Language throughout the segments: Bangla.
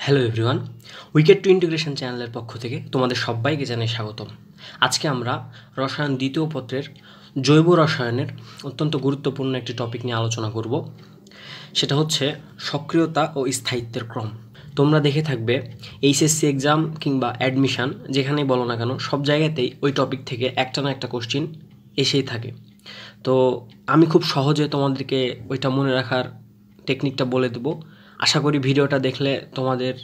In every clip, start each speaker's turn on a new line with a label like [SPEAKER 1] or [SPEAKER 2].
[SPEAKER 1] হ্যালো এভরিওয়ান, উইকেট টু ইন্টিগ্রেশন চ্যানেলের পক্ষ থেকে তোমাদের সবাইকে জানাই স্বাগতম। আজকে আমরা রসায়ন দ্বিতীয় পত্রের জৈব রসায়নের অত্যন্ত গুরুত্বপূর্ণ একটি টপিক নিয়ে আলোচনা করব। সেটা হচ্ছে সক্রিয়তা ও স্থায়িত্বের ক্রম। তোমরা দেখে থাকবে এইচএসসি এক্সাম কিংবা অ্যাডমিশান যেখানেই বলো না কেন, সব জায়গাতেই ওই টপিক থেকে একটা না একটা কোশ্চিন এসেই থাকে। তো আমি খুব সহজে তোমাদেরকে ওইটা মনে রাখার টেকনিকটা বলে দেবো। আশা করি ভিডিওটা দেখলে তোমাদের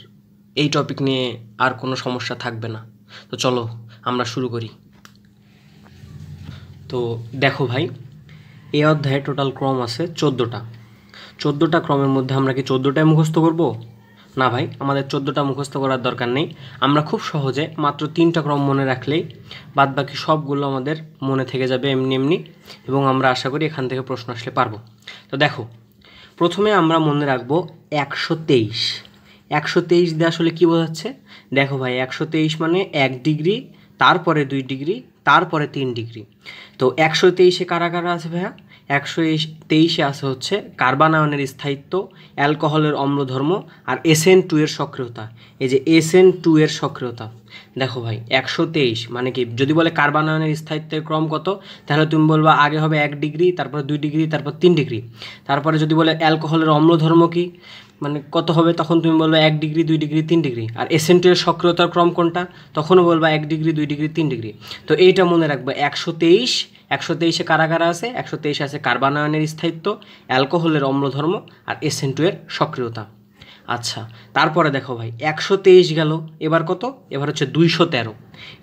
[SPEAKER 1] এই টপিক নিয়ে আর কোনো সমস্যা থাকবে না। তো চলো আমরা শুরু করি। তো দেখো ভাই, এই অধ্যায়ে টোটাল ক্রম আছে 14টা ক্রমের মধ্যে আমরা কি 14টাই মুখস্থ করব? না ভাই, আমাদের 14টা মুখস্থ করার দরকার নেই। আমরা খুব সহজে মাত্র 3টা ক্রম মনে রাখলেই বাদবাকি সবগুলো আমাদের মনে থেকে যাবে এমনি এমনি, এবং আমরা আশা করি এখান থেকে প্রশ্ন আসলে পারবো। তো দেখো, প্রথমে আমরা মনে রাখবো 123। 123 দিয়ে আসলে কী বোঝাচ্ছে? দেখো ভাই, 123 মানে 1 ডিগ্রি, তারপরে 2 ডিগ্রি, তারপরে 3 ডিগ্রি। তো 123-এ কারা কারা আছে ভাইয়া? 123-এ আছে হচ্ছে কার্বন আয়নের স্থায়িত্ব, অ্যালকোহলের অম্লধর্ম আর SN2 এর সক্রিয়তা। এই যে SN2 এর সক্রিয়তা, দেখো ভাই 123 মানে কি, যদি বলে কার্বন আয়নের স্থায়িত্বের ক্রম কত, তাহলে তুমি বলবা আগে হবে 1 ডিগ্রি, তারপর 2 ডিগ্রি, তারপর 3 ডিগ্রি। তারপরে যদি বলে অ্যালকোহলের অম্লধর্ম কি মানে কত হবে, তখন তুমি বলবে 1 ডিগ্রি, 2 ডিগ্রি, 3 ডিগ্রি। আর SN2 এর সক্রিয়তার ক্রম কোনটা, তখনও বলবা 1 ডিগ্রি, 2 ডিগ্রি, 3 ডিগ্রি। তো এইটা মনে রাখবে 123-এ কারা কারা আছে? 123-এ আছে কার্বন আয়নের স্থায়িত্ব, অ্যালকোহলের অম্লধর্ম আর SN2 এর সক্রিয়তা। আচ্ছা, তারপরে দেখো ভাই 123 গেল, এবার কত? এবার হচ্ছে 213।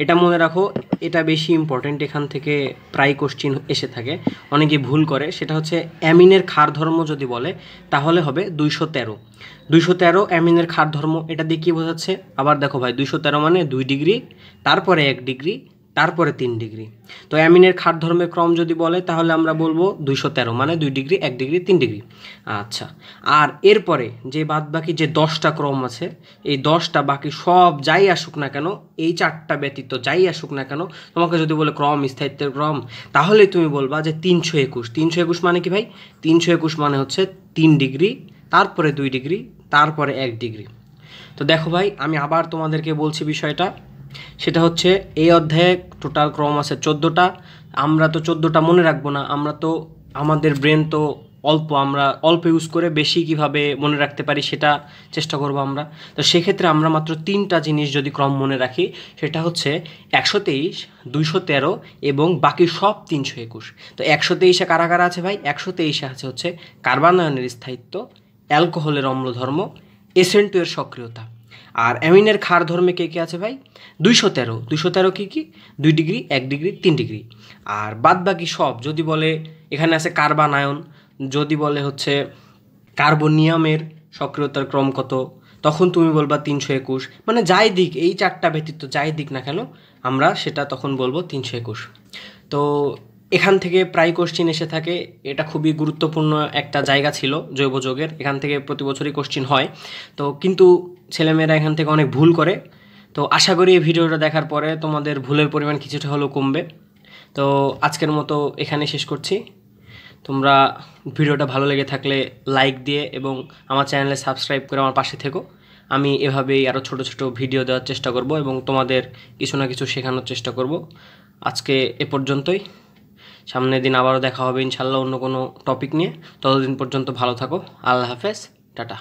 [SPEAKER 1] এটা মনে রাখো, এটা বেশি ইম্পর্টেন্ট, এখান থেকে প্রায় কোশ্চিন এসে থাকে, অনেকে ভুল করে। সেটা হচ্ছে অ্যামিনের ক্ষার ধর্ম যদি বলে তাহলে হবে 213। 213 অ্যামিনের ক্ষার ধর্ম, এটা দিয়ে কী বোঝাচ্ছে? আবার দেখো ভাই, 213 মানে 2 ডিগ্রি, তারপরে 1 ডিগ্রি, তারপরে 3 ডিগ্রি। তো অ্যামিনের ক্ষার ধর্মের ক্রম যদি বলে তাহলে আমরা বলবো 213 মানে 2 ডিগ্রি, 1 ডিগ্রি, 3 ডিগ্রি। আচ্ছা, আর এরপরে যে বাদবাকি যে 10টা ক্রম আছে, এই 10টা বাকি সব যাই আসুক না কেন, এই 4টা ব্যতীত যাই আসুক না কেন, তোমাকে যদি বলে ক্রম, স্থায়িত্বের ক্রম, তাহলে তুমি বলবা যে 321। 321 মানে কি ভাই? 321 মানে হচ্ছে 3 ডিগ্রি, তারপরে 2 ডিগ্রি, তারপরে 1 ডিগ্রি। তো দেখো ভাই, আমি আবার তোমাদেরকে বলছি বিষয়টা, সেটা হচ্ছে এই অধ্যায়ে টোটাল ক্রম আছে 14টা। আমরা তো 14টা মনে রাখবো না, আমরা তো আমাদের ব্রেন তো অল্প, আমরা অল্প ইউজ করে বেশি কিভাবে মনে রাখতে পারি সেটা চেষ্টা করব আমরা। তো সেক্ষেত্রে আমরা মাত্র 3টা জিনিস যদি ক্রম মনে রাখি, সেটা হচ্ছে 123, 213 এবং বাকি সব 321। তো 123-এ কারা কারা আছে ভাই? 123-এ আছে হচ্ছে কার্বন আয়নের স্থায়িত্ব, অ্যালকোহলের অম্লধর্ম, SN2 এর সক্রিয়তা। আর অ্যামিনের ক্ষার ধর্মে কে কে আছে ভাই? 213 কী কী? 2 ডিগ্রি, 1 ডিগ্রি, 3 ডিগ্রি। আর বাদ বাকি সব যদি বলে, এখানে আছে কার্বন আয়ন, যদি বলে হচ্ছে কার্বনিয়ামের সক্রিয়তার ক্রম কত, তখন তুমি বলবা 321। মানে যাই দিক, এই 4টা ব্যতীত যাই দিক না কেন, আমরা সেটা তখন বলবো 321। তো এখান থেকে প্রায় কোশ্চিন এসে থাকে, এটা খুবই গুরুত্বপূর্ণ একটা জায়গা ছিল জৈব যৌগের, এখান থেকে প্রতি বছরই কোশ্চিন হয়। তো কিন্তু ছেলেমেয়েরা এখান থেকে অনেক ভুল করে। তো আশা করি এই ভিডিওটা দেখার পরে তোমাদের ভুলের পরিমাণ কিছুটা হলেও কমবে। তো আজকের মতো এখানে শেষ করছি। তোমরা ভিডিওটা ভালো লেগে থাকলে লাইক দিয়ে এবং আমার চ্যানেলে সাবস্ক্রাইব করে আমার পাশে থেকো। আমি এভাবেই আরও ছোট ছোট ভিডিও দেওয়ার চেষ্টা করব এবং তোমাদের কিছু না কিছু শেখানোর চেষ্টা করব। আজকে এ পর্যন্তই, সামনের দিন আবারও দেখা হবে ইনশাল্লাহ অন্য কোনো টপিক নিয়ে। ততদিন পর্যন্ত ভালো থাকো, আল্লাহ হাফেজ, টাটা।